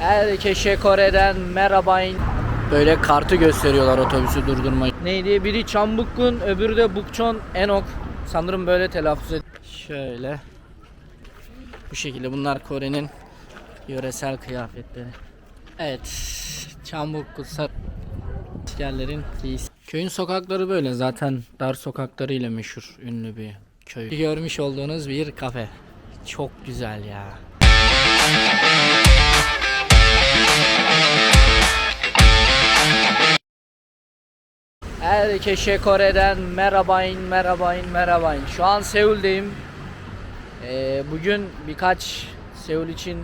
Herkese Kore'den merhaba. Böyle kartı gösteriyorlar otobüsü durdurmayı. Neydi? Biri Çambukgun, öbürü de Bukchon Enok. Sanırım böyle telaffuz ediyor. Şöyle. Bu şekilde bunlar Kore'nin yöresel kıyafetleri. Evet. Çambukgun askerlerin giysi. Köyün sokakları böyle. Zaten dar sokaklarıyla meşhur, ünlü bir köy. Görmüş olduğunuz bir kafe. Çok güzel ya. Herkese Kore'den merhaba. Şu an Seul'deyim. Bugün Seul için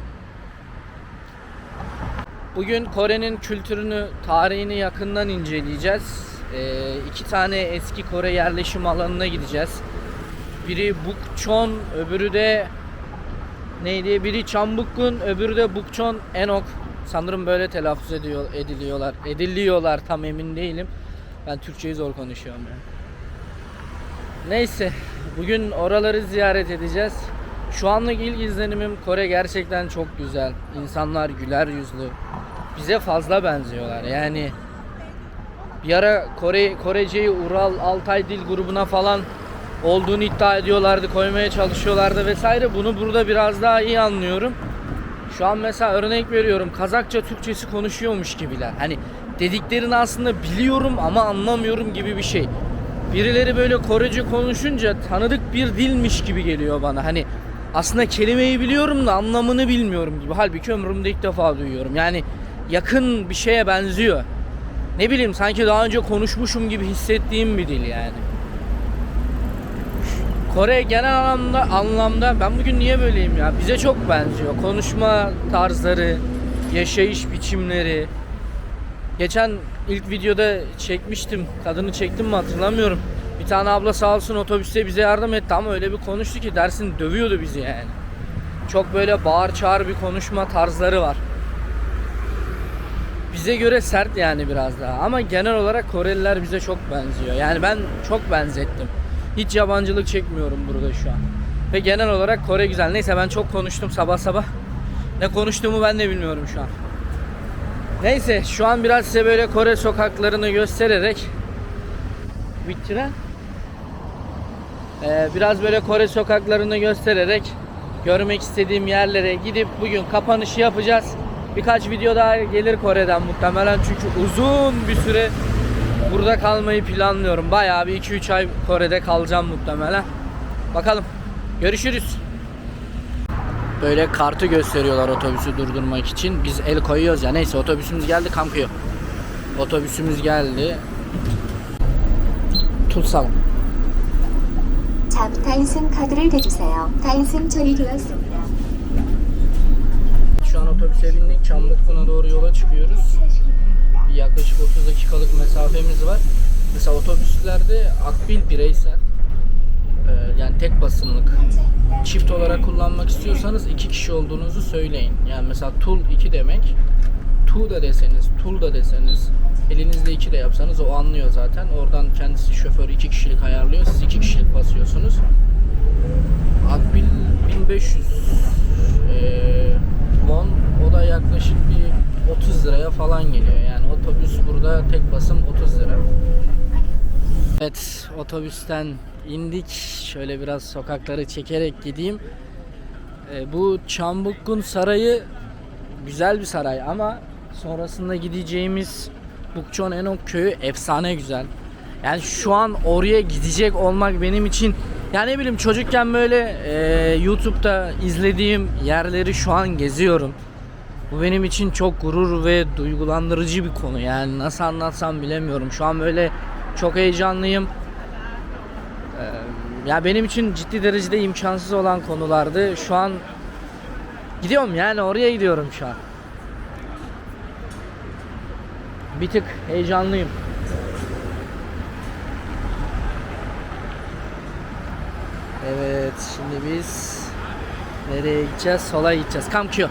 bugün Kore'nin kültürünü, tarihini yakından inceleyeceğiz. 2 tane eski Kore yerleşim alanına gideceğiz. Biri Bukchon, öbürü de neydi? Biri Çambukgun, öbürü de Bukchon Enok. Sanırım böyle telaffuz ediliyorlar, tam emin değilim. Ben Türkçeyi zor konuşuyorum yani. Neyse, bugün oraları ziyaret edeceğiz. Şu anlık ilk izlenimim, Kore gerçekten çok güzel. İnsanlar güler yüzlü. Bize fazla benziyorlar. Yani bir ara Koreceyi Ural Altay Dil grubuna falan olduğunu iddia ediyorlardı, koymaya çalışıyorlardı vesaire. Bunu burada biraz daha iyi anlıyorum. Şu an mesela örnek veriyorum, Kazakça Türkçesi konuşuyormuş gibiler. Hani dediklerini aslında biliyorum ama anlamıyorum gibi bir şey. Birileri böyle Korece konuşunca tanıdık bir dilmiş gibi geliyor bana. Hani aslında kelimeyi biliyorum da anlamını bilmiyorum gibi. Halbuki ömrümde ilk defa duyuyorum. Yani yakın bir şeye benziyor. Ne bileyim, sanki daha önce konuşmuşum gibi hissettiğim bir dil yani. Kore genel anlamda ben bugün niye böyleyim ya? Bize çok benziyor. Konuşma tarzları, yaşayış biçimleri. Geçen ilk videoda çekmiştim. Kadını çektim mi hatırlamıyorum. Bir tane abla sağ olsun otobüste bize yardım etti ama öyle bir konuştu ki dersin dövüyordu bizi yani. Çok böyle bağır çağır bir konuşma tarzları var. Bize göre sert yani biraz daha. Ama genel olarak Koreliler bize çok benziyor. Yani ben çok benzettim. Hiç yabancılık çekmiyorum burada şu an. Ve genel olarak Kore güzel. Neyse, ben çok konuştum sabah sabah. Ne konuştuğumu ben de bilmiyorum şu an. Neyse, şu an biraz size böyle Kore sokaklarını göstererek biraz böyle Kore sokaklarını göstererek görmek istediğim yerlere gidip bugün kapanışı yapacağız. Birkaç video daha gelir Kore'den muhtemelen, çünkü uzun bir süre burada kalmayı planlıyorum. Bayağı bir 2-3 ay Kore'de kalacağım muhtemelen. Bakalım. Görüşürüz. Böyle kartı gösteriyorlar otobüsü durdurmak için. Biz el koyuyoruz ya. Neyse, otobüsümüz geldi, kamkıyor. Otobüsümüz geldi. Tutsalım. 다인승 카드를 대주세요. 다인승 처리되었습니다. Şu an otobüse bindik. Çambukkun'a doğru yola çıkıyoruz. Yaklaşık 30 dakikalık mesafemiz var. Mesela otobüslerde akbil bireysel, yani tek basımlık. Çift olarak kullanmak istiyorsanız 2 kişi olduğunuzu söyleyin. Yani mesela tul 2 demek. Tu da deseniz, tul da deseniz, elinizde 2 de yapsanız o anlıyor zaten. Oradan kendisi şoför 2 kişilik ayarlıyor. Siz 2 kişilik basıyorsunuz. Akbil 1500 won, o da yaklaşık bir 30 liraya falan geliyor. Yani otobüs burada tek basım 30 lira. Evet, otobüsten indik. Şöyle biraz sokakları çekerek gideyim. Bu Çambukgun Sarayı güzel bir saray ama sonrasında gideceğimiz Bukchon Enok köyü efsane güzel. Yani şu an oraya gidecek olmak benim için, yani ne bileyim, çocukken böyle YouTube'da izlediğim yerleri şu an geziyorum. Bu benim için çok gurur ve duygulandırıcı bir konu. Yani nasıl anlatsam bilemiyorum. Şu an böyle çok heyecanlıyım. Ya benim için ciddi derecede imkansız olan konulardı. Şu an gidiyorum, yani oraya gidiyorum şu an. Bir tık heyecanlıyım. Evet, şimdi biz nereye gideceğiz? Sola gideceğiz. Kamkyo.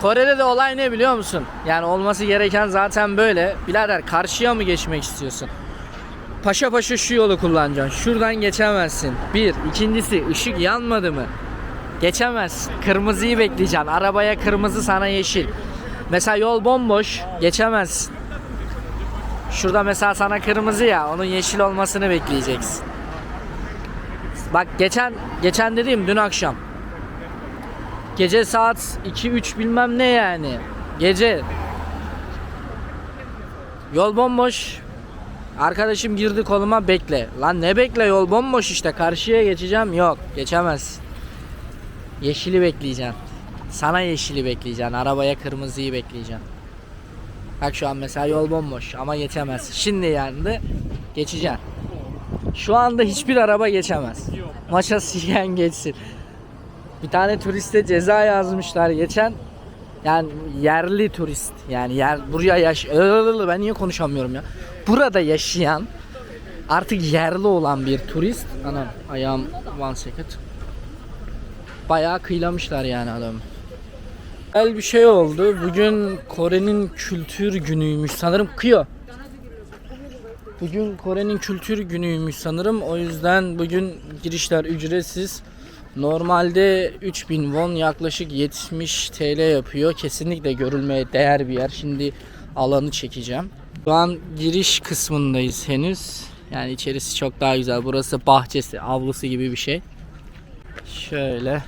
Kore'de de olay ne biliyor musun? Yani olması gereken zaten böyle. Birader, karşıya mı geçmek istiyorsun? Paşa paşa şu yolu kullanacaksın. Şuradan geçemezsin. Bir. İkincisi, ışık yanmadı mı? Geçemez. Kırmızıyı bekleyeceksin. Arabaya kırmızı, sana yeşil. Mesela yol bomboş, geçemez. Şurada mesela sana kırmızı ya, onun yeşil olmasını bekleyeceksin. Bak geçen dediğim dün akşam. Gece saat 2-3 bilmem ne yani. Gece. Yol bomboş. Arkadaşım girdi koluma, bekle. Lan ne bekle, yol bomboş işte, karşıya geçeceğim. Yok, geçemez. Yeşili bekleyeceksin. Sana yeşili bekleyeceksin. Arabaya kırmızıyı bekleyeceksin. Bak şu an mesela yol bomboş ama geçemez. Şimdi yandı, geçeceksin. Şu anda hiçbir araba geçemez. Maça yiyen geçsin. Bir tane turiste ceza yazmışlar geçen. Yani yerli turist. Yani buraya ben niye konuşamıyorum ya. Burada yaşayan, artık yerli olan bir turist. Anam ayağım, one second. Bayağı kıylamışlar yani adamı. Güzel bir şey oldu. Bugün Kore'nin kültür günüymüş sanırım. Kıyor. Bugün Kore'nin kültür günüymüş sanırım. O yüzden bugün girişler ücretsiz. Normalde 3000 won yaklaşık 70 TL yapıyor. Kesinlikle görülmeye değer bir yer. Şimdi alanı çekeceğim. Şu an giriş kısmındayız henüz. Yani içerisi çok daha güzel. Burası bahçesi, avlusu gibi bir şey. Şöyle.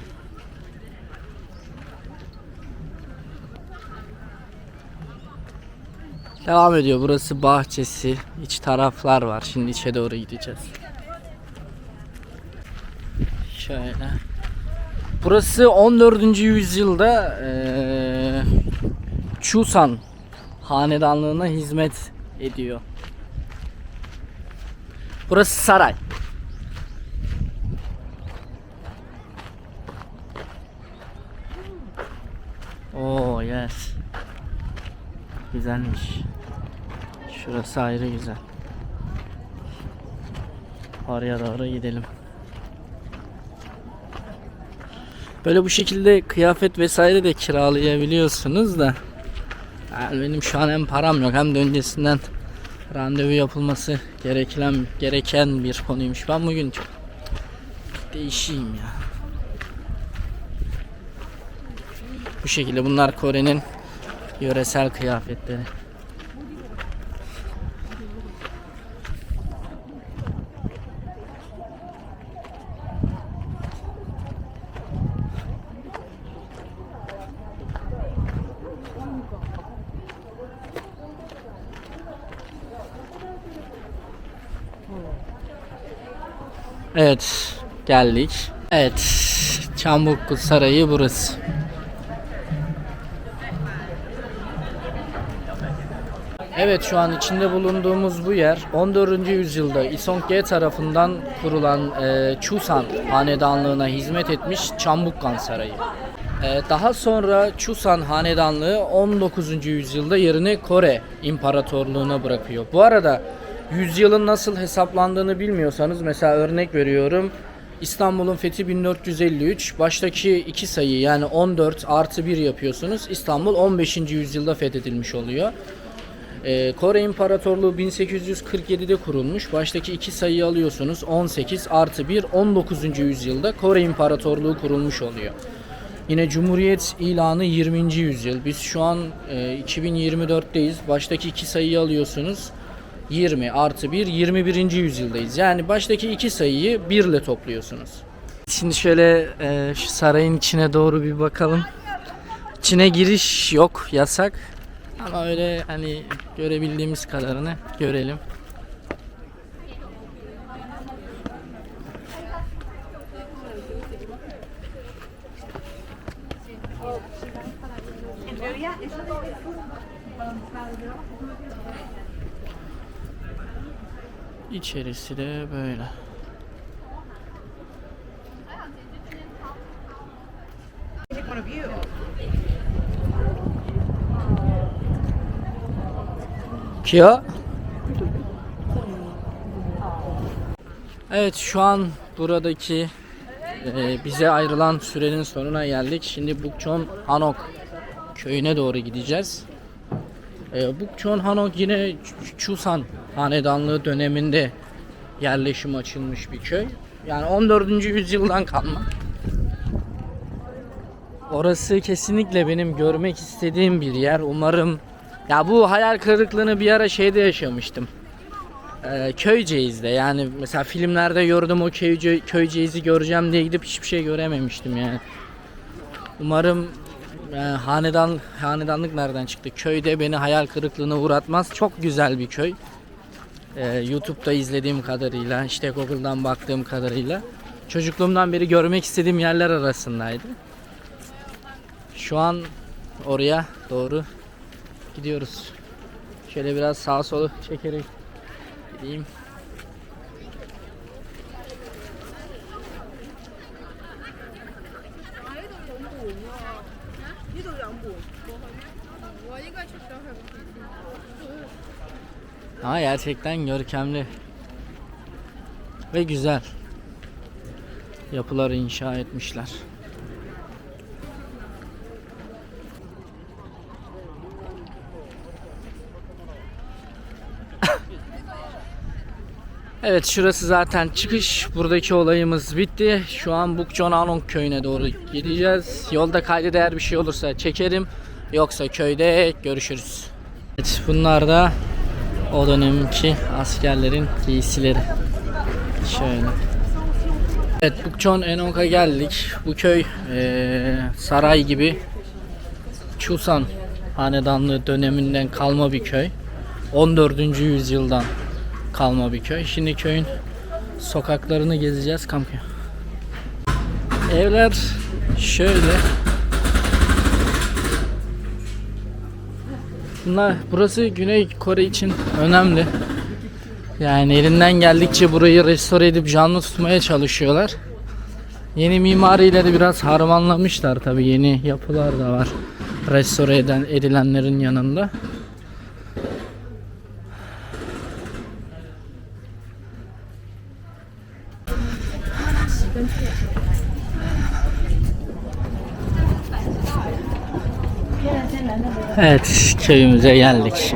Devam ediyor. Burası bahçesi. İç taraflar var. Şimdi içe doğru gideceğiz. Şöyle. Burası 14. yüzyılda Chusan hanedanlığına hizmet ediyor. Burası saray. Oh yes. Güzelmiş. Şurası ayrı güzel. Oraya doğru gidelim. Böyle bu şekilde kıyafet vesaire de kiralayabiliyorsunuz da. Yani benim şu an hem param yok hem de öncesinden randevu yapılması gereken bir konuymuş. Ben bugün çok değişeyim ya. Bu şekilde bunlar Kore'nin yöresel kıyafetleri. Evet, geldik. Evet, Çambuklu Sarayı burası. Evet, şu an içinde bulunduğumuz bu yer 14. yüzyılda Isongye tarafından kurulan Chusan hanedanlığına hizmet etmiş Çambukkan Sarayı. Daha sonra Chusan hanedanlığı 19. yüzyılda yerini Kore İmparatorluğu'na bırakıyor. Bu arada yüzyılın nasıl hesaplandığını bilmiyorsanız, mesela örnek veriyorum, İstanbul'un fethi 1453, baştaki iki sayı yani 14 artı 1 yapıyorsunuz. İstanbul 15. yüzyılda fethedilmiş oluyor. Kore İmparatorluğu 1847'de kurulmuş. Baştaki iki sayıyı alıyorsunuz. 18 artı 1 19. yüzyılda Kore İmparatorluğu kurulmuş oluyor. Yine Cumhuriyet ilanı 20. yüzyıl. Biz şu an 2024'teyiz. Baştaki iki sayıyı alıyorsunuz. 20 artı 1 21. yüzyıldayız. Yani baştaki iki sayıyı 1 ile topluyorsunuz. Şimdi şöyle şu sarayın içine doğru bir bakalım. İçine giriş yok, yasak. Ama öyle hani görebildiğimiz kadarını görelim. İçerisi de böyle. Kia. Evet, şu an buradaki bize ayrılan sürenin sonuna geldik. Şimdi Bukchon Hanok köyüne doğru gideceğiz. Bukchon Hanok yine Chusan hanedanlığı döneminde yerleşim açılmış bir köy. Yani 14. yüzyıldan kalma. Orası kesinlikle benim görmek istediğim bir yer. Umarım, ya bu hayal kırıklığını bir ara şeyde yaşamıştım. Köyceğiz'de, yani mesela filmlerde gördüm, o Köyceğiz'i göreceğim diye gidip hiçbir şey görememiştim yani. Umarım hanedanlık nereden çıktı? Köyde beni hayal kırıklığına uğratmaz. Çok güzel bir köy. YouTube'da izlediğim kadarıyla, işte Google'dan baktığım kadarıyla çocukluğumdan beri görmek istediğim yerler arasındaydı. Şu an oraya doğru gidiyoruz. Şöyle biraz sağa sola çekerek gideyim. Ama gerçekten görkemli ve güzel yapılar inşa etmişler. Evet, şurası zaten çıkış. Buradaki olayımız bitti. Şu an Bukçonanon köyüne doğru gideceğiz. Yolda kayda değer bir şey olursa çekerim. Yoksa köyde görüşürüz. Evet, bunlar da o dönemki askerlerin giysileri. Şöyle. Evet, Bukçonenon'a geldik. Bu köy saray gibi Chusan hanedanlığı döneminden kalma bir köy. 14. yüzyıldan kalma bir köy. Şimdi köyün sokaklarını gezeceğiz kampanya. Evler şöyle. Burası Güney Kore için önemli. Yani elinden geldikçe burayı restore edip canlı tutmaya çalışıyorlar. Yeni mimariyle de biraz harmanlamışlar tabii. Yeni yapılar da var restore edilenlerin yanında. Evet, köyümüze geldik.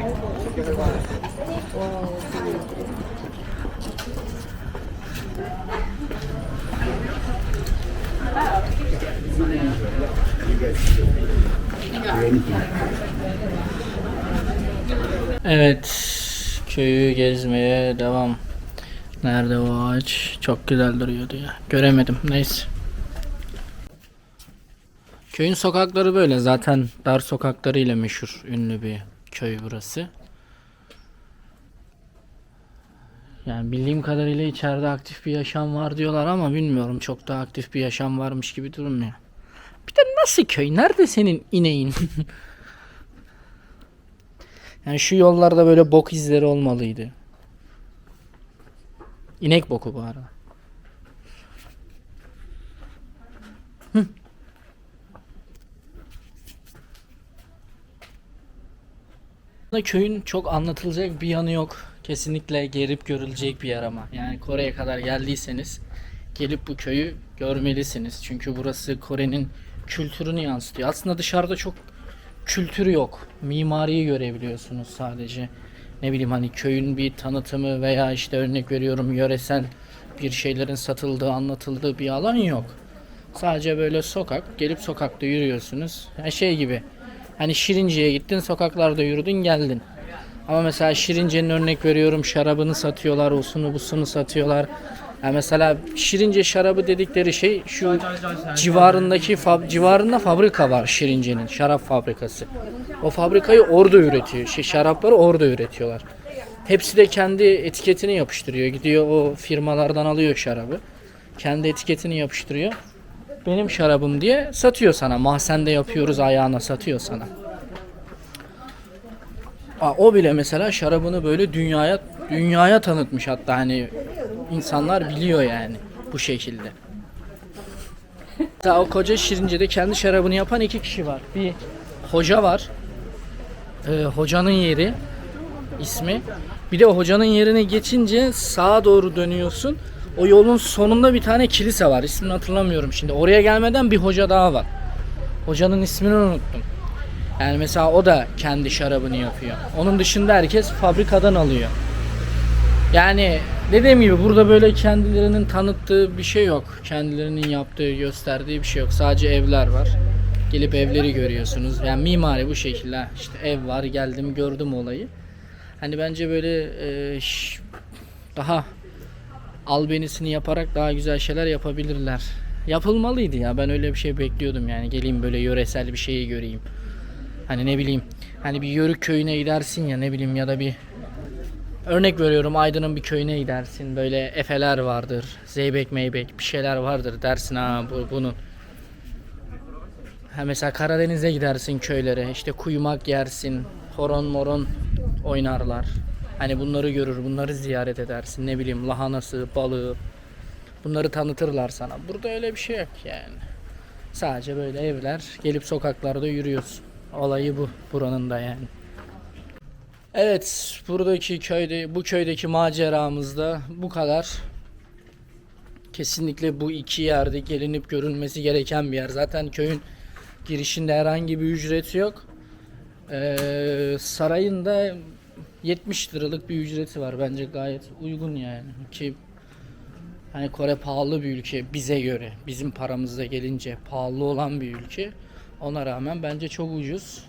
Evet, köyü gezmeye devam. Nerede o ağaç? Çok güzel duruyordu ya. Göremedim. Neyse. Köyün sokakları böyle. Zaten dar sokaklarıyla meşhur, ünlü bir köy burası. Yani bildiğim kadarıyla içeride aktif bir yaşam var diyorlar ama bilmiyorum, çok da aktif bir yaşam varmış gibi durmuyor. Bir de nasıl köy? Nerede senin ineğin? Yani şu yollarda böyle bok izleri olmalıydı. İnek boku bu arada. Köyün çok anlatılacak bir yanı yok. Kesinlikle gelip görülecek bir yer ama. Yani Kore'ye kadar geldiyseniz gelip bu köyü görmelisiniz. Çünkü burası Kore'nin kültürünü yansıtıyor. Aslında dışarıda çok kültürü yok. Mimariyi görebiliyorsunuz sadece. Ne bileyim, hani köyün bir tanıtımı veya işte örnek veriyorum yöresel bir şeylerin satıldığı, anlatıldığı bir alan yok. Sadece böyle sokak, gelip sokakta yürüyorsunuz. Yani şey gibi. Hani Şirince'ye gittin, sokaklarda yürüdün, geldin. Ama mesela Şirince'nin örnek veriyorum şarabını satıyorlar, osunu busunu satıyorlar. Yani mesela Şirince şarabı dedikleri şey şu civarında fabrika var, Şirince'nin şarap fabrikası. O fabrikayı orada üretiyor. Şarapları orada üretiyorlar. Hepsi de kendi etiketini yapıştırıyor. Gidiyor o firmalardan alıyor şarabı. Kendi etiketini yapıştırıyor. Benim şarabım diye satıyor sana. Mahzende yapıyoruz ayağına satıyor sana. O bile mesela şarabını böyle dünyaya tanıtmış, hatta hani insanlar biliyor yani bu şekilde. Mesela o koca Şirince'de kendi şarabını yapan 2 kişi var. Bir hoca var. Hocanın yeri ismi. Bir de o hocanın yerine geçince sağa doğru dönüyorsun. O yolun sonunda bir tane kilise var. İsmini hatırlamıyorum şimdi. Oraya gelmeden bir hoca daha var. Hocanın ismini unuttum. Yani mesela o da kendi şarabını yapıyor. Onun dışında herkes fabrikadan alıyor. Yani dediğim gibi burada böyle kendilerinin tanıttığı bir şey yok. Kendilerinin yaptığı, gösterdiği bir şey yok. Sadece evler var. Gelip evleri görüyorsunuz. Yani mimari bu şekilde. İşte ev var, geldim gördüm olayı. Hani bence böyle daha albenisini yaparak daha güzel şeyler yapabilirler. Yapılmalıydı ya. Ben öyle bir şey bekliyordum yani. Geleyim böyle yöresel bir şeyi göreyim. Hani ne bileyim. Hani bir Yörük köyüne gidersin ya, ne bileyim, ya da bir örnek veriyorum Aydın'ın bir köyüne gidersin. Böyle efeler vardır. Zeybek meybek bir şeyler vardır dersin, ha bunun. Ha mesela Karadeniz'e gidersin köylere. İşte kuyumak yersin. Horon moron oynarlar. Hani bunları görür, bunları ziyaret edersin. Ne bileyim lahanası, balığı. Bunları tanıtırlar sana. Burada öyle bir şey yok yani. Sadece böyle evler, gelip sokaklarda yürüyorsun. Olayı bu buranın da yani. Evet, bu köydeki maceramızda bu kadar. Kesinlikle bu iki yerde gelinip görülmesi gereken bir yer. Zaten köyün girişinde herhangi bir ücreti yok. Sarayın da 70 liralık bir ücreti var. Bence gayet uygun yani. Ki hani Kore pahalı bir ülke bize göre. Bizim paramızda gelince pahalı olan bir ülke. Ona rağmen bence çok ucuz.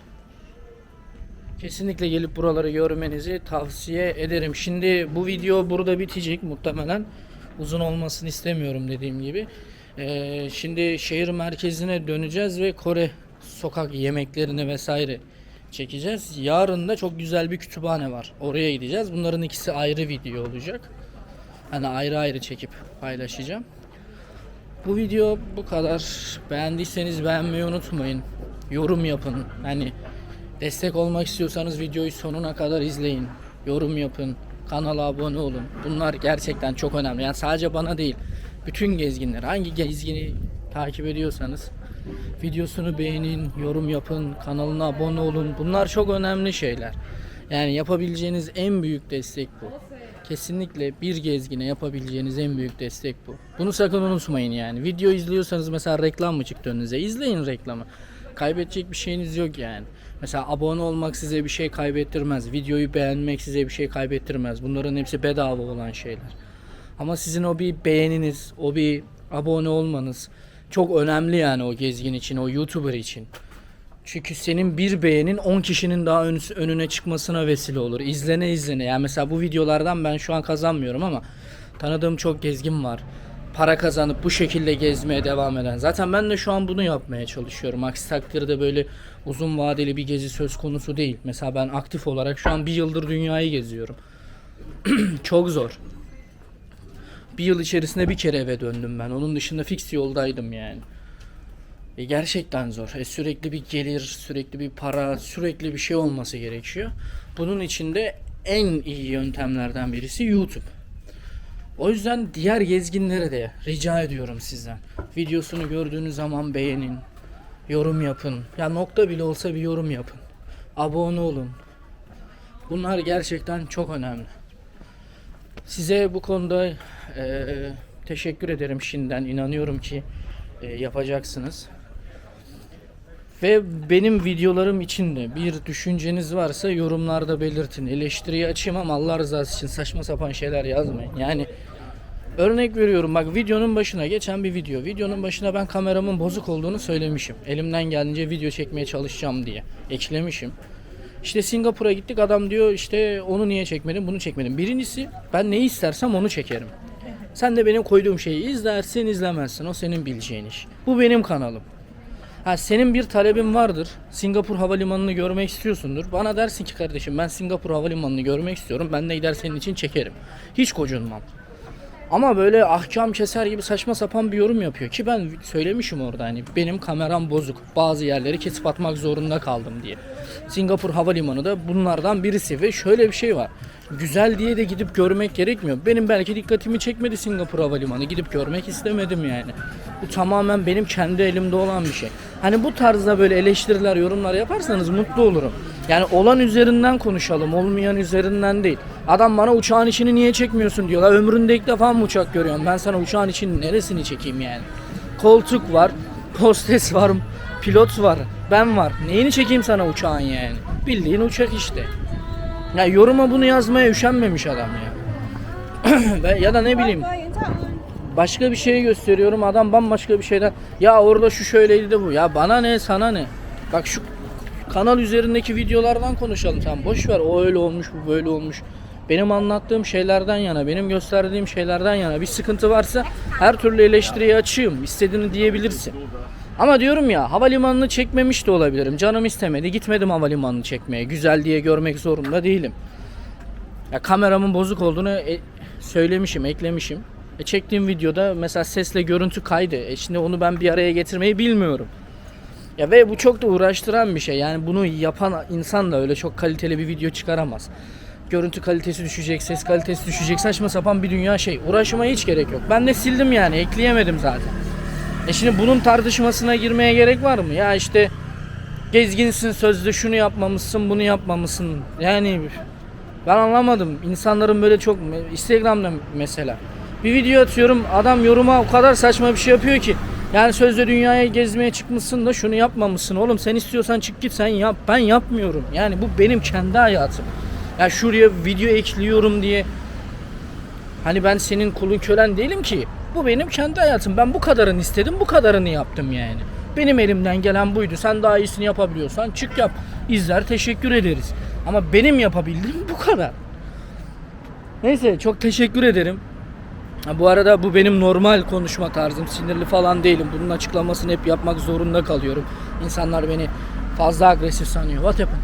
Kesinlikle gelip buraları görmenizi tavsiye ederim. Şimdi bu video burada bitecek muhtemelen. Uzun olmasını istemiyorum dediğim gibi. Şimdi şehir merkezine döneceğiz ve Kore sokak yemeklerini vesaire çekeceğiz. Yarın da çok güzel bir kütüphane var. Oraya gideceğiz. Bunların ikisi ayrı video olacak. Hani ayrı ayrı çekip paylaşacağım. Bu video bu kadar. Beğendiyseniz beğenmeyi unutmayın. Yorum yapın. Hani destek olmak istiyorsanız videoyu sonuna kadar izleyin. Yorum yapın. Kanala abone olun. Bunlar gerçekten çok önemli. Yani sadece bana değil. Bütün gezginler. Hangi gezgini takip ediyorsanız videosunu beğenin, yorum yapın, kanalına abone olun. Bunlar çok önemli şeyler. Yani yapabileceğiniz en büyük destek bu. Kesinlikle bir gezgine yapabileceğiniz en büyük destek bu. Bunu sakın unutmayın yani. Video izliyorsanız mesela reklam mı çıktı önünüze? İzleyin reklamı. Kaybedecek bir şeyiniz yok yani. Mesela abone olmak size bir şey kaybettirmez. Videoyu beğenmek size bir şey kaybettirmez. Bunların hepsi bedava olan şeyler. Ama sizin o bir beğeniniz, o bir abone olmanız çok önemli yani o gezgin için, o YouTuber için. Çünkü senin bir beğenin 10 kişinin daha önüne çıkmasına vesile olur. İzlene. Yani mesela bu videolardan ben şu an kazanmıyorum ama tanıdığım çok gezgin var. Para kazanıp bu şekilde gezmeye devam eden. Zaten ben de şu an bunu yapmaya çalışıyorum. Aksi takdirde böyle uzun vadeli bir gezi söz konusu değil. Mesela ben aktif olarak şu an bir yıldır dünyayı geziyorum. Çok zor. Bir yıl içerisinde bir kere eve döndüm ben. Onun dışında fix yoldaydım yani. Gerçekten zor. Sürekli bir gelir, sürekli bir para, sürekli bir şey olması gerekiyor. Bunun için de en iyi yöntemlerden birisi YouTube. O yüzden diğer gezginlere de rica ediyorum sizden. Videosunu gördüğünüz zaman beğenin, yorum yapın. Ya nokta bile olsa bir yorum yapın. Abone olun. Bunlar gerçekten çok önemli. Size bu konuda teşekkür ederim şimdiden. İnanıyorum ki yapacaksınız. Ve benim videolarım için de bir düşünceniz varsa yorumlarda belirtin. Eleştiriyi açayım ama Allah rızası için saçma sapan şeyler yazmayın. Yani örnek veriyorum, bak videonun başına geçen bir video. Videonun başına ben kameramın bozuk olduğunu söylemişim. Elimden geldiğince video çekmeye çalışacağım diye eklemişim. İşte Singapur'a gittik, adam diyor işte onu niye çekmedin, bunu çekmedim. Birincisi ben neyi istersem onu çekerim. Sen de benim koyduğum şeyi izlersin izlemezsin, o senin bileceğin iş. Bu benim kanalım. Ha, senin bir talebin vardır. Singapur Havalimanı'nı görmek istiyorsundur. Bana dersin ki kardeşim ben Singapur Havalimanı'nı görmek istiyorum. Ben de gider senin için çekerim. Hiç gocunmam. Ama böyle ahkam keser gibi saçma sapan bir yorum yapıyor ki ben söylemişim orada, hani benim kameram bozuk. Bazı yerleri kesip atmak zorunda kaldım diye. Singapur Havalimanı da bunlardan birisi ve şöyle bir şey var. Güzel diye de gidip görmek gerekmiyor. Benim belki dikkatimi çekmedi Singapur Havalimanı. Gidip görmek istemedim yani. Bu tamamen benim kendi elimde olan bir şey. Hani bu tarzda böyle eleştiriler, yorumlar yaparsanız mutlu olurum. Yani olan üzerinden konuşalım, olmayan üzerinden değil. Adam bana uçağın içini niye çekmiyorsun diyorlar. Ömründe ilk defa mı uçak görüyorum? Ben sana uçağın içinin neresini çekeyim yani? Koltuk var, hostes var, pilot var, ben var. Neyini çekeyim sana uçağın yani? Bildiğin uçak işte. Ya yoruma bunu yazmaya üşenmemiş adam ya. Ya da ne bileyim. başka bir şey gösteriyorum, adam bambaşka bir şeyden. Ya orada şu şöyleydi de bu. Ya bana ne, sana ne? Bak şu kanal üzerindeki videolardan konuşalım, sen boş ver. O öyle olmuş, bu böyle olmuş. Benim anlattığım şeylerden yana, benim gösterdiğim şeylerden yana bir sıkıntı varsa her türlü eleştiriye açığım. İstediğini diyebilirsin. Ama diyorum ya, havalimanını çekmemiş de olabilirim. Canım istemedi, gitmedim havalimanını çekmeye. Güzel diye görmek zorunda değilim. Ya kameramın bozuk olduğunu söylemişim, eklemişim. Çektiğim videoda mesela sesle görüntü kaydı. Şimdi onu ben bir araya getirmeyi bilmiyorum. Ya ve bu çok da uğraştıran bir şey. Yani bunu yapan insan da öyle çok kaliteli bir video çıkaramaz. Görüntü kalitesi düşecek, ses kalitesi düşecek, saçma sapan bir dünya şey. Uğraşmaya hiç gerek yok. Ben de sildim yani, ekleyemedim zaten. Şimdi bunun tartışmasına girmeye gerek var mı? Ya işte gezginsin sözde, şunu yapmamışsın, bunu yapmamışsın. Yani ben anlamadım. İnsanların böyle çok, Instagram'da mesela bir video atıyorum, adam yoruma o kadar saçma bir şey yapıyor ki. Yani sözde dünyaya gezmeye çıkmışsın da şunu yapmamışsın. Oğlum sen istiyorsan çık git, sen yap. Ben yapmıyorum. Yani bu benim kendi hayatım. Ya şuraya video ekliyorum diye hani ben senin kulun kölen değilim ki. Bu benim kendi hayatım. Ben bu kadarını istedim, bu kadarını yaptım yani. Benim elimden gelen buydu. Sen daha iyisini yapabiliyorsan çık yap. İzler, teşekkür ederiz. Ama benim yapabildiğim bu kadar. Neyse, çok teşekkür ederim. Bu arada bu benim normal konuşma tarzım. Sinirli falan değilim. Bunun açıklamasını hep yapmak zorunda kalıyorum. İnsanlar beni fazla agresif sanıyor. What happened?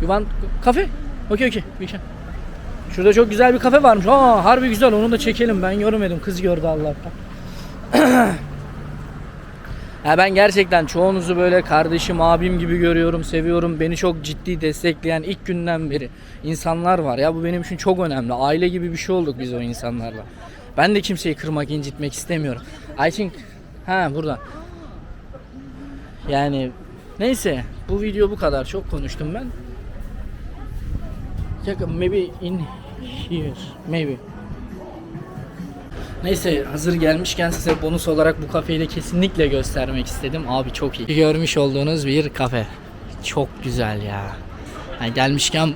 You want kafe? Okay. Şurada çok güzel bir kafe varmış. Aa, harbi güzel, onu da çekelim. Ben görmedim. Kız gördü Allah'tan. Ya ben gerçekten çoğunuzu böyle kardeşim, abim gibi görüyorum, seviyorum. Beni çok ciddi destekleyen ilk günden beri insanlar var. Ya bu benim için çok önemli. Aile gibi bir şey olduk biz o insanlarla. Ben de kimseyi kırmak, incitmek istemiyorum. I think burada. Yani neyse, bu video bu kadar. Çok konuştum ben. Maybe in here. Maybe. Neyse, hazır gelmişken size bonus olarak bu kafeyi de kesinlikle göstermek istedim. Abi çok iyi. Görmüş olduğunuz bir kafe. Çok güzel ya. Yani gelmişken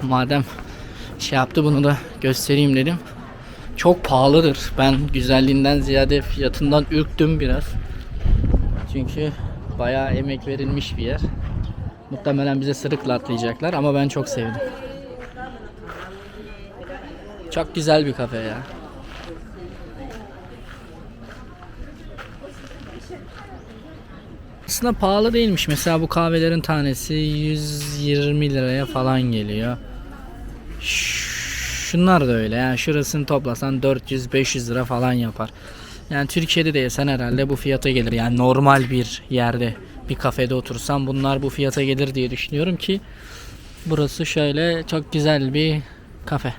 madem şey yaptı, bunu da göstereyim dedim. Çok pahalıdır. Ben güzelliğinden ziyade fiyatından ürktüm biraz. Çünkü bayağı emek verilmiş bir yer. Muhtemelen bize sırıkla atlayacaklar ama ben çok sevdim. Çok güzel bir kafe ya. Aslında pahalı değilmiş. Mesela bu kahvelerin tanesi 120 liraya falan geliyor. Şunlar da öyle. Yani şurasını toplasan 400-500 lira falan yapar. Yani Türkiye'de de yesen herhalde bu fiyata gelir. Yani normal bir yerde, bir kafede otursam bunlar bu fiyata gelir diye düşünüyorum ki burası şöyle çok güzel bir kafe.